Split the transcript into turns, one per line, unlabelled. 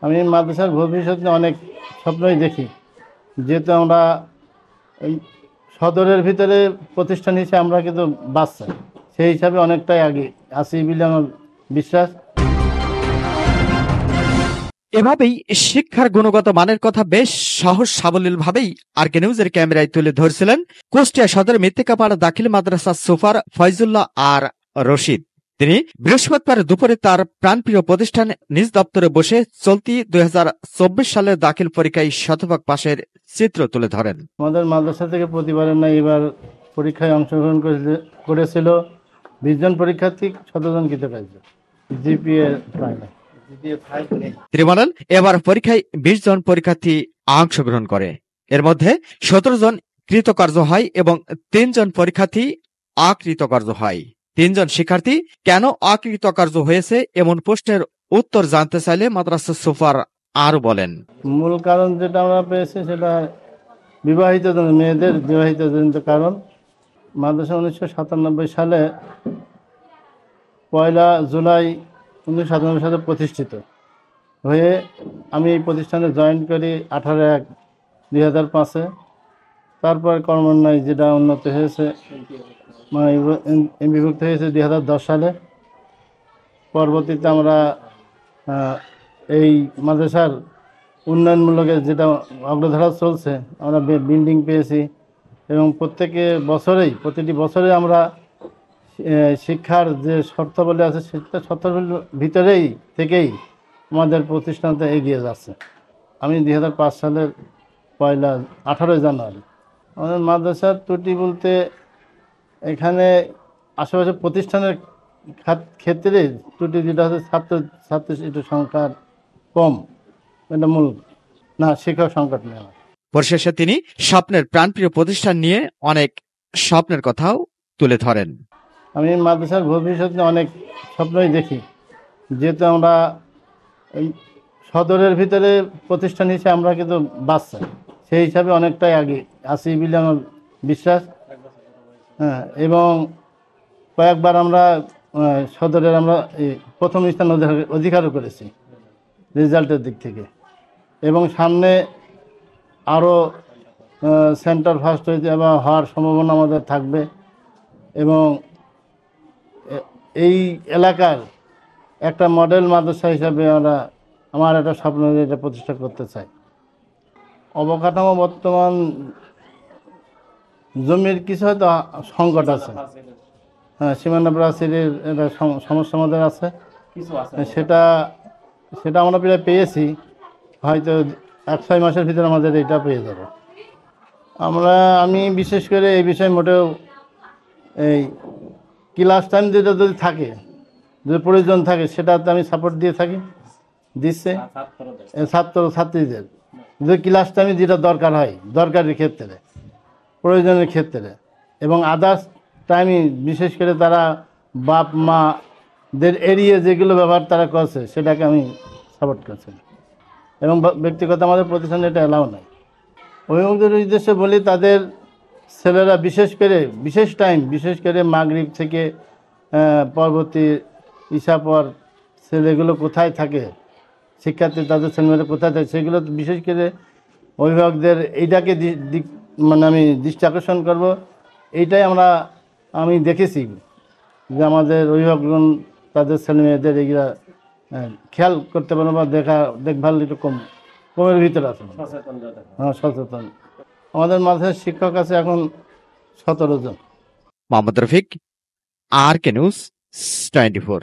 আমি মাদ্রাসার ভবিষ্যৎ নিয়ে অনেক স্বপ্নই দেখি, যেহেতু আমরা এই সদরের ভিতরে প্রতিষ্ঠান হিসেবে আমরা কিন্তু বাচ্চা, সেই হিসাবে অনেকটাই আগে আছি বলে আমার বিশ্বাস।
এভাবেই শিক্ষার গুণগত মানের কথা বেশ সহজ সাবলীলভাবেই আরকে নিউজের ক্যামেরায় তুলে ধরছিলেন কুষ্টিয়া সদর মৃত্তিকাপাড়া দাখিল মাদ্রাসার সুপার ফয়জুল্লাহ আর রশিদ। তিনি বৃহস্পতিবার দুপুরে তার প্রাণপ্রিয় প্রতিষ্ঠান নিজ দপ্তরে বসে চলতি 2024 সালের দাখিল পরীক্ষায় শতভাগ পাশের চিত্র তুলে ধরেন।
আমাদের মাদ্রাসা থেকে প্রতিবারের না এবার পরীক্ষায় অংশগ্রহণ করেছিল 20 জন পরীক্ষার্থী, 17 জন কৃতকার্য, জিপিএ প্রায় না।
তিনি বলেন, এবার পরীক্ষায় 20 জন পরীক্ষার্থী অংশগ্রহণ করে, এর মধ্যে 17 জন কৃতকার্য হয় এবং 3 জন পরীক্ষার্থী অকৃতকার্য হয়। 3 জন শিক্ষার্থী কেন অকৃতকার্য হয়েছে এমন প্রশ্নের উত্তর জানতে চাইলে মাদ্রাসা সুপার আরো বলেন,
মূল কারণ যেটা আমরা পেয়েছি সেটা বিবাহিত মেয়েদের বিবাহিত জনিত কারণ। মাদ্রাসা 1997 সালে 1 জুলাই 1997 সালে প্রতিষ্ঠিত হয়ে আমি এই প্রতিষ্ঠানে জয়েন করি 18/1/2005-এ। তারপর ক্রমান্বয়ে যেটা উন্নত হয়েছে, মানে বিভক্ত হয়েছে 2010 সালে। পরবর্তীতে আমরা এই মাদ্রাসার উন্নয়নমূলকের যেটা অগ্রধারা চলছে, আমরা বিল্ডিং পেয়েছি এবং প্রতিটি বছরে আমরা শিক্ষার যে শর্তাবলী আছে সেটা শর্তাবলীর ভিতরেই থেকেই আমাদের প্রতিষ্ঠানটা এগিয়ে যাচ্ছে। আমি 2005 সালের 18 জানুয়ারি আমাদের মাদ্রাসার ত্রুটি বলতে এখানে আশেপাশে প্রতিষ্ঠানের ক্ষেত্রে ত্রুটি যেটা হচ্ছে ছাত্রীর সংখ্যা কম, এটা মূল না, শিক্ষক সংকট নেই।
পরিশেষে তিনি স্বপ্নের প্রাণপ্রিয় প্রতিষ্ঠান নিয়ে অনেক স্বপ্নের কথাও তুলে ধরেন।
আমি মাদ্রাসার ভবিষ্যৎ নিয়ে অনেক স্বপ্নই দেখি, যেহেতু আমরা সদরের ভিতরে প্রতিষ্ঠান হিসেবে আমরা কিন্তু বাচ্চা, সেই হিসাবে অনেকটাই আগে আছি বলে আমার বিশ্বাস। হ্যাঁ, এবং কয়েকবার আমরা সদরের আমরা প্রথম স্থান অধিকারও করেছি রেজাল্টের দিক থেকে, এবং সামনে আরও সেন্টার ফার্স্ট হয়েছে এবং হওয়ার সম্ভাবনা আমাদের থাকবে। এবং এই এলাকার একটা মডেল মাদ্রাসা হিসাবে আমার একটা স্বপ্ন এটা প্রতিষ্ঠা করতে চাই। অবকাঠামো বর্তমান জমির কিছু হয়তো সংকট আছে, হ্যাঁ, সীমানা প্রাচীরের একটা সমস্যা আমাদের আছে, সেটা আমরা প্রায় পেয়েছি, হয়তো 1-6 মাসের ভিতরে আমাদের এটা পেয়ে যাব। আমি বিশেষ করে এই বিষয়ে মোটেও এই ক্লাস টাইম যেটা যদি থাকে, যদি প্রয়োজন থাকে, সেটাতে আমি সাপোর্ট দিচ্ছে ছাত্রীদের। যদি ক্লাস টাইমে যেটা দরকার হয়, দরকারের ক্ষেত্রে, প্রয়োজনের ক্ষেত্রে, এবং আদার্স টাইমে বিশেষ করে তারা বাপ মাদের এড়িয়ে যেগুলো ব্যবহার তারা করছে সেটাকে আমি সাপোর্ট করছি, এবং ব্যক্তিগত আমাদের প্রতিষ্ঠানে এটা অ্যালাউ নাই। অভিভাবকদের উদ্দেশ্যে বলি, তাদের ছেলেরা বিশেষ করে মাগরিব থেকে পরবর্তী ঈশা পর ছেলেগুলো কোথায় থাকে, শিক্ষার্থী তাদের ছেলেমেয়েরা কোথায় থাকে, সেগুলো বিশেষ করে অভিভাবকদের এইটাকে আমি দৃষ্টি আকর্ষণ করব। এইটাই আমি দেখেছি যে আমাদের অভিভাবকগণ তাদের ছেলেমেয়েদের এইগুলা খেয়াল করতে পারে বা দেখভাল একটু কমের ভিতরে আছে। হ্যাঁ, সচেতন। আমাদের মাদ্রাসার শিক্ষক আছে এখন 17 জন।
মোহাম্মদ রফিক, আরকে নিউজ 24।